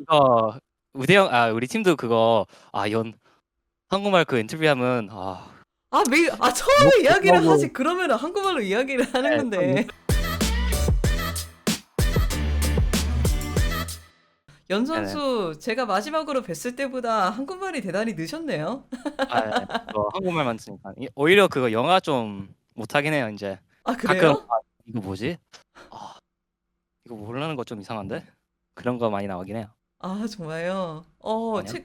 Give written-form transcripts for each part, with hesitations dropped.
그거 우리 팀도 그거 한국말 그 인터뷰하면 처음에 이야기를 욕하고 하지. 그러면은 한국말로 이야기를 하는 네, 건데. 연 네네. 선수, 제가 마지막으로 뵀을 때보다 한국말이 대단히 느셨네요. 예. 그거 한국말만 쓰니까 오히려 그거 영어 좀 못하긴 해요. 이제 아, 가끔 그래요? 이거 뭐지? 아 이거 모르는 거 좀 이상한데? 그런 거 많이 나오긴 해요. 아, 정말요? 아니요?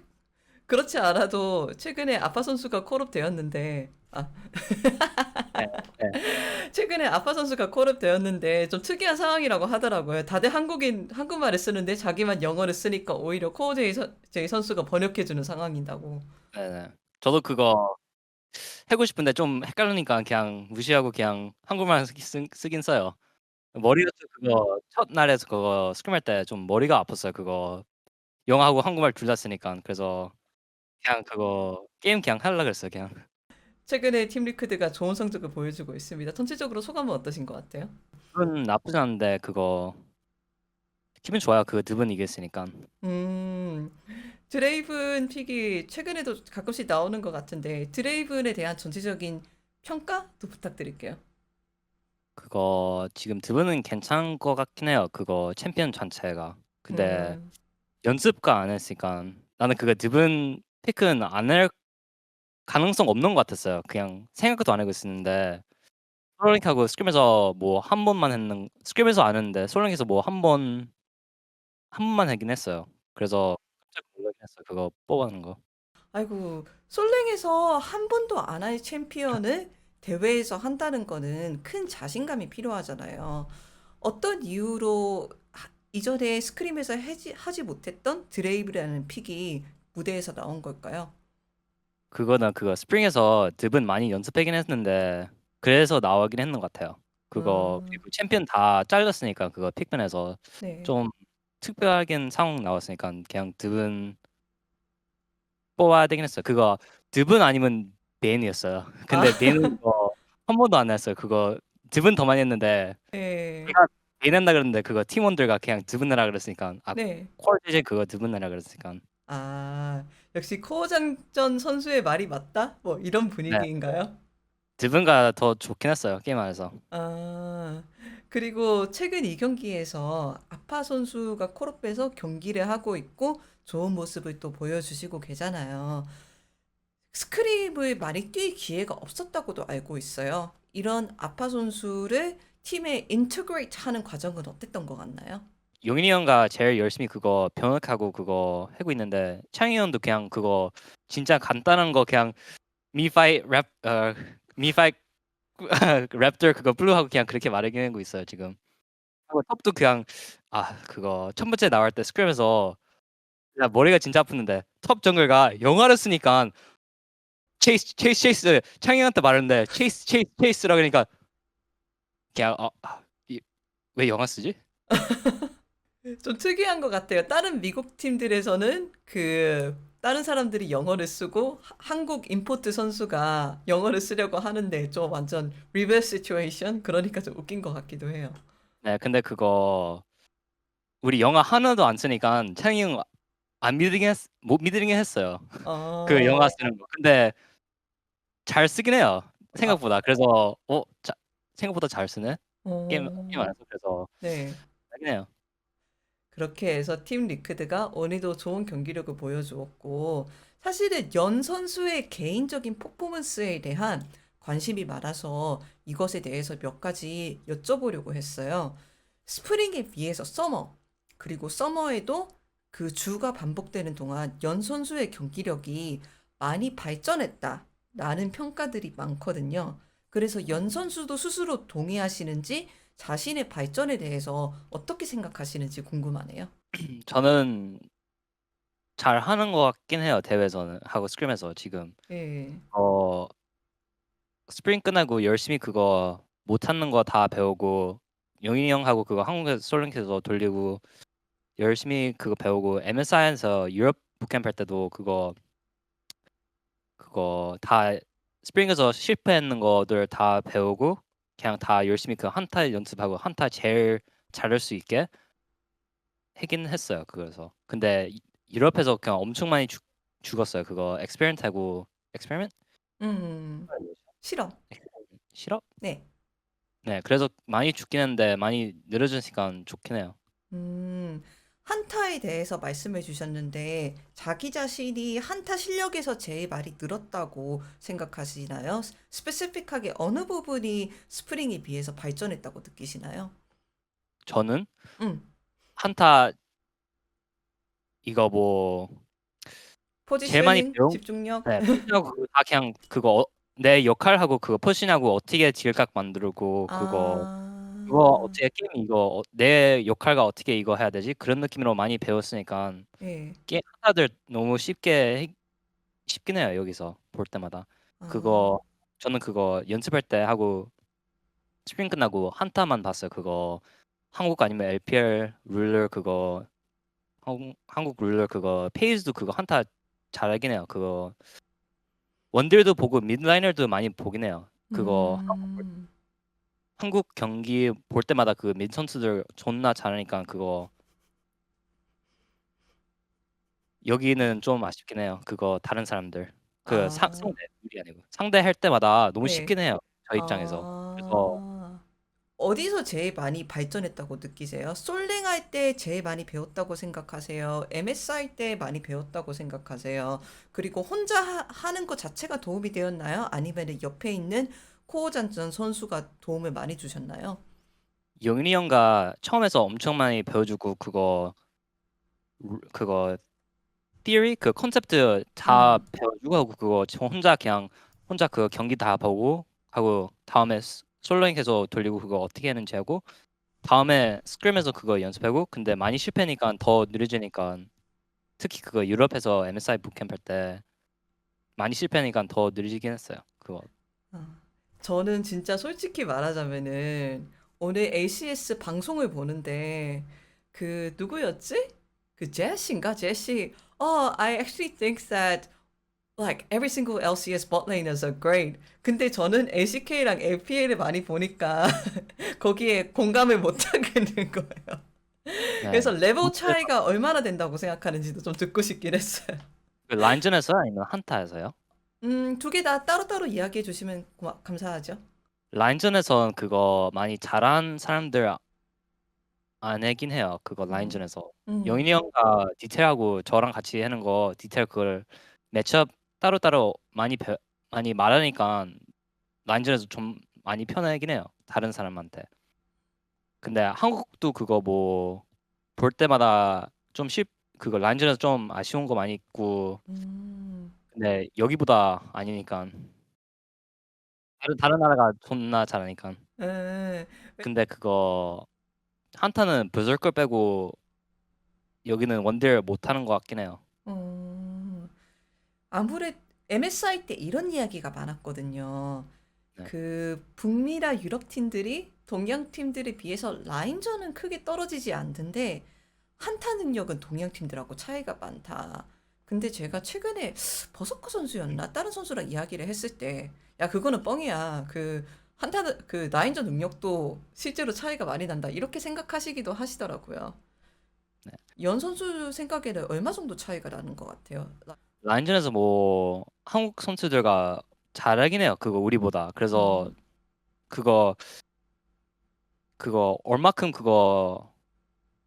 그렇지 않아도 최근에 아빠 선수가 콜업 되었는데, 네, 네. 최근에 아빠 선수가 콜업 되었는데 좀 특이한 상황이라고 하더라고요. 다들 한국말을 쓰는데 자기만 영어를 쓰니까 오히려 제이 선수가 번역해주는 상황이라고. 네네. 저도 그거 하고 싶은데 좀 헷갈리니까 그냥 무시하고 그냥 한국말 쓰긴 써요. 머리가 또 그거 첫날에서 그거 스크림할 때 좀 머리가 아팠어요. 그거 영어하고 한국말 둘 다 쓰니까. 그래서 그냥 그거 게임 그냥 하려고 그랬어요. 그냥. 최근에 팀 리크드가 좋은 성적을 보여주고 있습니다. 전체적으로 소감은 어떠신 것 같아요? 기분 나쁘지 않은데 그거 기분 좋아요. 그 두 번 이겼으니까. 음, 드레이븐 픽이 최근에도 가끔씩 나오는 것 같은데, 드레이븐에 대한 전체적인 평가도 부탁드릴게요. 그거 지금 두 번은 괜찮은 것 같긴 해요. 그거 챔피언 전체가. 근데 음, 연습가 안 했으니까 나는 그거 두 번 픽은 안 할 가능성 없는 것 같았어요. 그냥 생각도 안 하고 있었는데 솔랭하고 스크림에서 뭐 한 번만 했는 스크림에서 안 했는데 솔랭에서 뭐 한 번만 하긴 했어요. 그래서 깜짝 놀라긴 했어요. 그거 뽑아는 거. 아이고, 솔랭에서 한 번도 안 할 챔피언을 대회에서 한다는 거는 큰 자신감이 필요하잖아요. 어떤 이유로 이전에 스크림에서 하지 못했던 드레이브라는 픽이 무대에서 나온 걸까요? 그거는 그거 스프링에서 두 번 많이 연습하긴 했는데 그래서 나오긴 했는 것 같아요. 그거 음, 그리고 챔피언 다 잘렸으니까 그거 픽변에서 네. 좀 특별하긴 상황 나왔으니까 그냥 두 분 뽑아야 되긴 했어요. 그거 두 분 아니면 베인이었어요. 아, 근데 베인은 그거 한 번도 안 했어요. 그거 두 분 더 많이 했는데 네. 제가 베인 한다 그랬는데 그거 팀원들과 그냥 두 분 내라 그랬으니까 네. 콜 이제 그거 두 분 내라 그랬으니까 아, 역시 코어 장전 선수의 말이 맞다? 뭐 이런 네. 분위기인가요? 두 분가 더 좋긴 했어요. 게임 안에서. 아, 그리고 최근 이 경기에서 아파 선수가 콜업해서 경기를 하고 있고 좋은 모습을 또 보여주시고 계잖아요. 스크립을 많이 뛸 기회가 없었다고도 알고 있어요. 이런 아파 선수를 팀에 인터그레이트 하는 과정은 어땠던 것 같나요? 용인이 형가 제일 열심히 그거 번역하고 그거 하고 있는데 창희 형도 그냥 그거 진짜 간단한 거 그냥 미파이 랩 미파이 랩들 그거 블루하고 그냥 그렇게 말하긴 하고 있어요 지금. 그리고 톱도 그냥 그거 첫 번째 나올 때 스크림에서 나 머리가 진짜 아팠는데 톱 정글가 영어를 쓰니까 체이스 창희 형한테 말했는데 체이스라 그러니까 그냥 왜 영어 쓰지? 좀 특이한 것 같아요. 다른 미국 팀들에서는 다른 사람들이 영어를 쓰고 한국 임포트 선수가 영어를 쓰려고 하는데 좀 완전 리버스 시츄에이션? 그러니까 좀 웃긴 것 같기도 해요. 네 근데 그거 우리 영어 하나도 안 쓰니까 창희 형 안 믿으긴 못 믿으긴 했어요. 그 영화 어, 쓰는 거. 근데 잘 쓰긴 해요. 아, 생각보다. 그래서 생각보다 잘 쓰네. 게임 어, 안에서 그래서 네. 하긴 해요. 그렇게 해서 팀 리크드가 오늘도 좋은 경기력을 보여주었고, 사실은 연 선수의 개인적인 퍼포먼스에 대한 관심이 많아서 이것에 대해서 몇 가지 여쭤보려고 했어요. 스프링에 비해서 서머, 그리고 서머에도 그 주가 반복되는 동안 연 선수의 경기력이 많이 발전했다라는 평가들이 많거든요. 그래서 연 선수도 스스로 동의하시는지 자신의 발전에 대해서 어떻게 생각하시는지 궁금하네요. 저는 잘하는 것 같긴 해요. 대회에서는 하고 스크림에서 지금. 예. 어 스프링 끝나고 열심히 그거 못하는 거 다 배우고 용인이 형하고 그거 한국에서 솔랭에서 돌리고 열심히 그거 배우고 MSI에서 유럽 북캠프 할 때도 그거 다 스프링에서 실패했는 거들 다 배우고 그냥 다 열심히 그 한타 연습하고 한타 제일 잘할 수 있게 하긴 했어요. 그래서 근데 유럽에서 그냥 엄청 많이 죽었어요. 그거 experiment experiment? 음. 실험. 실업? 네. 네. 그래서 많이 죽긴 했는데 많이 느려지니까 좋긴 해요. 음. 한타에 대해서 말씀해 주셨는데 자기 자신이 한타 실력에서 제일 많이 늘었다고 생각하시나요? 스페시픽하게 어느 부분이 스프링에 비해서 발전했다고 느끼시나요? 저는 음. 한타 이거 뭐 제일 많이 포지셔닝, 배운 집중력. 네 푸시하고 그거 다 그냥 그거 내 역할하고 그거 푸시하고 어떻게 질각 만들고 그거 아. 어떻게 게임 이거 내 역할과 어떻게 이거 해야 되지? 그런 느낌으로 많이 배웠으니까 예. 게임 하나들 너무 쉽긴 해요, 여기서 볼 때마다. 아. 그거 저는 그거 연습할 때 하고 스프링 끝나고 한타만 봤어요. 그거 한국 아니면 LPL 룰러 그거 한국 룰러 그거 페이지도 그거 한타 잘 알긴 해요. 그거 원딜도 보고 미드라이너도 많이 보긴 해요. 그거 음. 한국 경기 볼 때마다 그 미드 선수들 존나 잘하니까 그거 여기는 좀 아쉽긴 해요. 그거 다른 사람들 아. 상대 우리 아니고 상대할 때마다 너무 네. 쉽긴 해요. 저 입장에서. 그래서 아. 어디서 제일 많이 발전했다고 느끼세요? 솔랭 할 때 제일 많이 배웠다고 생각하세요? MS 할 때 많이 배웠다고 생각하세요? 그리고 혼자 하는 것 자체가 도움이 되었나요? 아니면 옆에 있는 코어 잔전 선수가 도움을 많이 주셨나요? 영일이 형가 처음에서 엄청 많이 배워주고 그거 theory 그 컨셉트 다 음. 배워주고 하고 그거 저 혼자 그 경기 다 보고 하고 다음에 솔로잉해서 돌리고 그거 어떻게 하는지 하고 다음에 스크림에서 그거 연습하고 근데 많이 실패니까 더 느려지니까 특히 그거 유럽에서 MSI 북캠프 할 때 많이 실패하니까 더 느려지긴 했어요. 그거. 아, 저는 진짜 솔직히 말하자면은 오늘 ACS 방송을 보는데 그 누구였지? 그 제시인가? 제시. I actually think that like every single LCS bot laners are great. 근데 저는 LCK랑 LPL을 많이 보니까 거기에 공감을 못 하겠는 거예요. 그래서 네. 레벨 차이가 얼마나 된다고 생각하는지도 좀 듣고 싶긴 했어요. 그 라인전에서요 아니면 한타에서요? 두 개 다 따로따로 이야기해 주시면 감사하죠. 라인전에선 그거 많이 잘한 사람들 안 하긴 해요. 그거 음, 라인전에서. 영인이 음, 형가 디테일하고 저랑 같이 하는 거 디테일 그걸 매치업 따로따로 많이 말하니까 라인전에서 좀 많이 편하긴 해요. 다른 사람한테. 근데 한국도 그거 뭐 볼 때마다 그거 라인전에서 좀 아쉬운 거 많이 있고 음, 근데 여기보다 아니니까 다른 나라가 존나 잘하니까. 에, 근데 그거 한타는 berserker 빼고 여기는 원딜 못하는 것 같긴 해요. 음, 아무래도 MSI 때 이런 이야기가 많았거든요. 네. 그 북미나 유럽 팀들이 동양 팀들에 비해서 라인전은 크게 떨어지지 않던데 한타 능력은 동양 팀들하고 차이가 많다. 근데 제가 최근에 버서커 선수였나? 다른 선수랑 이야기를 했을 때, 야, 그거는 뻥이야. 그 한타 그 라인전 능력도 실제로 차이가 많이 난다. 이렇게 생각하시기도 하시더라고요. 네. 연 선수 생각에는 얼마 정도 차이가 나는 것 같아요. 라인전에서 뭐 한국 선수들과 잘하긴 해요. 그거 우리보다. 그래서 음, 그거 얼마큼 그거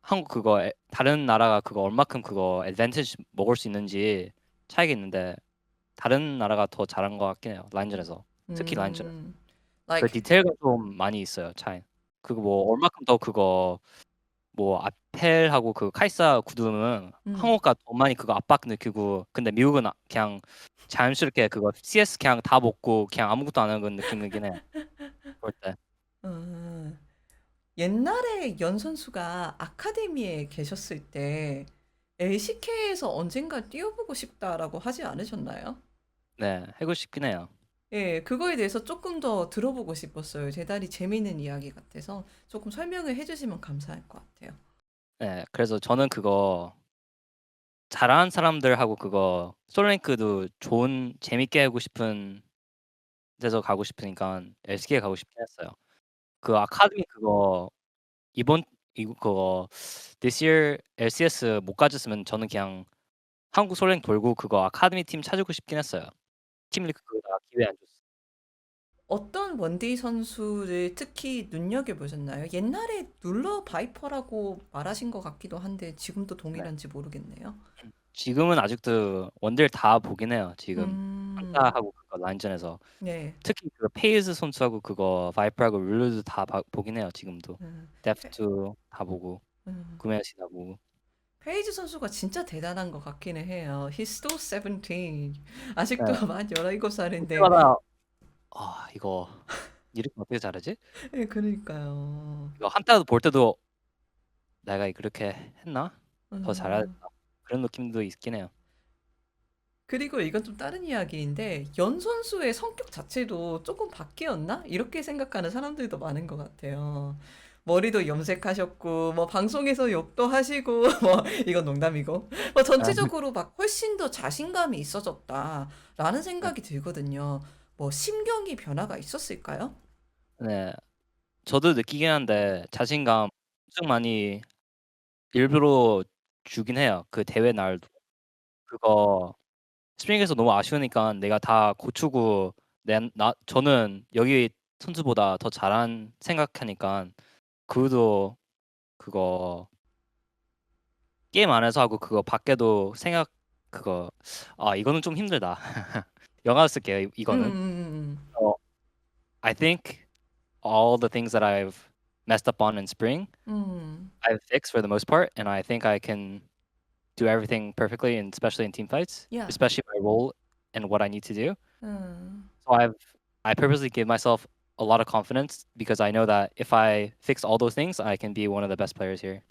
한국 다른 나라가 그거 얼마큼 그거 애드밴티지 먹을 수 있는지 차이가 있는데 다른 나라가 더 잘한 것 같긴 해요. 라인전에서. 특히 라인전. 음, 그 like, 디테일가 좀 많이 있어요. 차이. 그거 뭐 얼마큼 더 그거 뭐 아펠하고 그 카이사 구두는 음. 한국가 더 많이 그거 압박 느끼고 근데 미국은 그냥 자연스럽게 그거 CS 그냥 다 먹고 그냥 아무것도 안 하는 그런 느낌이긴 해요. 볼 때. 어, 옛날에 연 선수가 아카데미에 계셨을 때 LCK에서 언젠가 뛰어보고 싶다라고 하지 않으셨나요? 네, 해고 싶긴 해요. 예, 그거에 대해서 조금 더 들어보고 싶었어요. 대단히 재미있는 이야기 같아서 조금 설명을 해주시면 감사할 것 같아요. 네, 그래서 저는 그거 잘하는 사람들하고 그거 솔랭크도 좋은 재밌게 하고 싶은 데서 가고 싶으니까 LCK 가고 싶긴 했어요. 그 아카데미 그거 이번 이거 그거 this year LCS 못 가졌으면 저는 그냥 한국 솔랭 돌고 그거 아카데미 팀 찾고 싶긴 했어요. 팀 리그가 기회 안 줬어. 어떤 원데이 선수를 특히 눈여겨보셨나요? 옛날에 룰러 바이퍼라고 말하신 것 같기도 한데 지금도 네. 동일한지 모르겠네요. 지금은 아직도 원딜 다 보긴 해요. 지금 음, 한타하고 그거 라인전에서 네. 특히 그 페이즈 선수하고 그거 바이퍼하고 룰루도 다 보긴 해요. 지금도 음, 페, 데프트 다 보고 음. 구매시 다 보고. 페이지 선수가 진짜 대단한 것 같기는 해요. He's still 17. 아직도 네. 만 17살인데. 그때마다 아 이거 이렇게 어떻게 잘하지? 예, 그러니까요. 이거 한타 볼 때도 '내가 그렇게 했나? 더 잘해야 음, 됐나?' 그런 느낌도 있긴 해요. 그리고 이건 좀 다른 이야기인데, 연 선수의 성격 자체도 조금 바뀌었나? 이렇게 생각하는 사람들도 많은 것 같아요. 머리도 염색하셨고, 뭐, 방송에서 욕도 하시고, 뭐, 이건 농담이고, 뭐, 아 전체적으로 막 훨씬 더 자신감이 있어졌다라는 네. 생각이 들거든요. 뭐, 심경이 변화가 있었을까요? 네. 저도 느끼긴 한데 자신감 엄청 많이 일부러 주긴 해요. 그 대회 날도. 그거 스프링에서 너무 아쉬우니까 내가 다 고치고 저는 여기 선수보다 더 잘한 생각하니까 그도 그거 게임 안에서 하고 그거 밖에도 생각 그거 아 이거는 좀 힘들다. 영어로 쓸게요 음, 이거는. 음, 어 I think all the things that I've messed up on in spring, 음, I've fixed for the most part, and I think I can do everything perfectly, and especially in team fights, yeah. especially my role and what I need to do. 음. So I purposely give myself a lot of confidence because I know that if I fix all those things, I can be one of the best players here.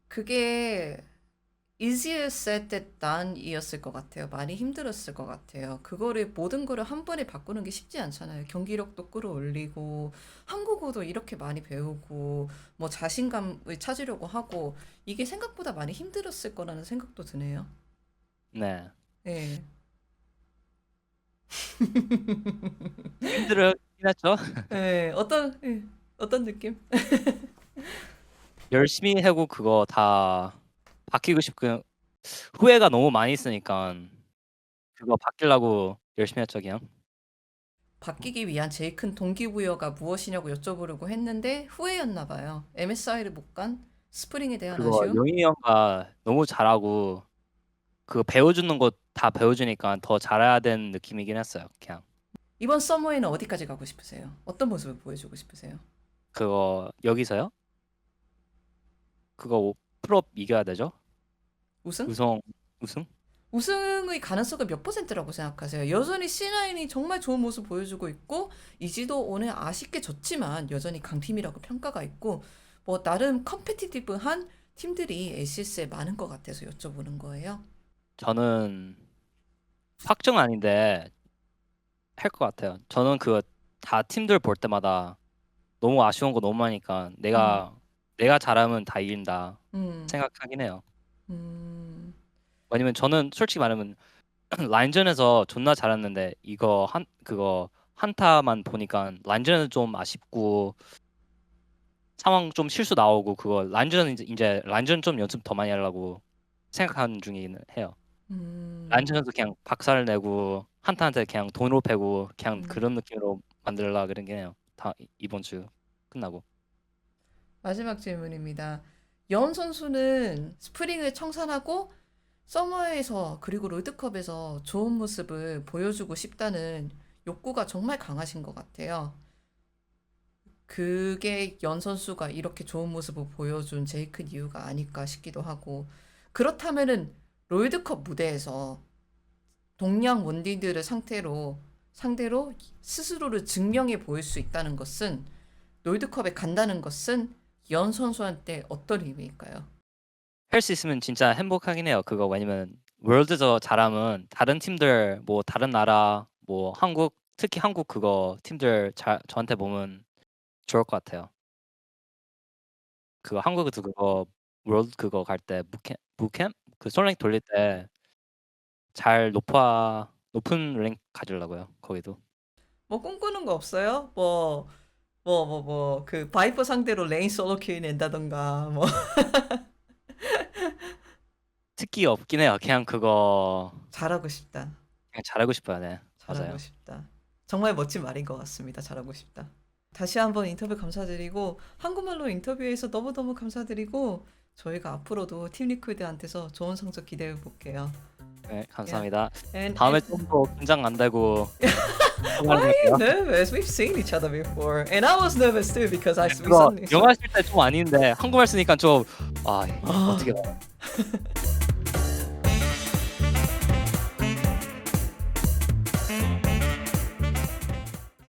그게 easier said than done이었을 것 같아요. 많이 힘들었을 것 같아요. 그거를 모든 거를 한 번에 바꾸는 게 쉽지 않잖아요. 경기력도 끌어올리고 한국어도 이렇게 많이 배우고 뭐 자신감을 찾으려고 하고 이게 생각보다 많이 힘들었을 거라는 생각도 드네요. 네. 예. 힘들긴 했죠. 예. 어떤 느낌? 열심히 하고 그거 다 바뀌고 싶고 후회가 너무 많이 있으니까 그거 바뀌려고 열심히 했죠 그냥. 바뀌기 위한 제일 큰 동기부여가 무엇이냐고 여쭤보려고 했는데 후회였나 봐요. MSI를 못 간 스프링에 대한 그거 아쉬움? 용인이 형가 너무 잘하고 그거 배워주는 거 다 배워주니까 더 잘해야 되는 느낌이긴 했어요. 그냥 이번 서머에는 어디까지 가고 싶으세요? 어떤 모습을 보여주고 싶으세요? 그거 여기서요? 그거 풀업 이겨야 되죠? 우승? 우승 우승? 우승의 가능성은 몇 퍼센트라고 생각하세요? 여전히 C9이 정말 좋은 모습 보여주고 있고, 이지도 오늘 아쉽게 졌지만 여전히 강팀이라고 평가가 있고, 뭐 나름 컴페티티브한 팀들이 ACS에 많은 것 같아서 여쭤보는 거예요. 저는 확정 아닌데 할 것 같아요. 저는 그거 다 팀들 볼 때마다 너무 아쉬운 거 너무 많으니까 음, 내가 잘하면 다 이긴다 음, 생각하긴 해요. 음. 왜냐면 저는 솔직히 말하면 라인전에서 존나 잘했는데 이거 그거 한타만 보니까 라인전에는 좀 아쉽고 상황 좀 실수 나오고 그거 라인전은 이제 라인전 좀 연습 더 많이 하려고 생각하는 중이긴 해요. 음, 라인전에서 그냥 박살 내고 한타한테 그냥 돈으로 패고 그냥 음. 그런 느낌으로 만들려고 그런 게 해요. 다 이번 주 끝나고. 마지막 질문입니다. 연 선수는 스프링을 청산하고 서머에서 그리고 롤드컵에서 좋은 모습을 보여주고 싶다는 욕구가 정말 강하신 것 같아요. 그게 연 선수가 이렇게 좋은 모습을 보여준 제일 큰 이유가 아닐까 싶기도 하고 그렇다면은 롤드컵 무대에서 동양 원딜들을 상대로 스스로를 증명해 보일 수 있다는 것은 롤드컵에 간다는 것은 연 선수한테 어떤 의미일까요? 할 수 있으면 진짜 행복하긴 해요. 그거 왜냐면 월드에서 잘하면 다른 팀들 뭐 다른 나라 뭐 한국 특히 한국 그거 팀들 저한테 보면 좋을 것 같아요. 그거 한국에서 그거 월드 그거 갈 때 부캠 그 솔랭 돌릴 때 잘 높은 랭k 가지려고요. 거기도. 뭐 꿈꾸는 거 없어요? 그 바이퍼 상대로 레인 솔로 킬 낸다던가 뭐 특기 없긴 해요. 그냥 그거 잘하고 싶다. 그냥 잘하고 싶어요. 네. 잘하고 맞아요. 싶다. 정말 멋진 말인 것 같습니다. 잘하고 싶다. 다시 한번 인터뷰 감사드리고 한국말로 인터뷰해서 너무너무 감사드리고 저희가 앞으로도 팀 리퀴드한테서 좋은 성적 기대해 볼게요. 네, 감사합니다. And 다음에 좀 더 긴장 안 되고 why are you 할게요. nervous? We've seen each other before, and I was nervous too because we 그거 suddenly. 영어 쓸 때 좀 아닌데 한국말 쓰니까 좀 아. 어떻게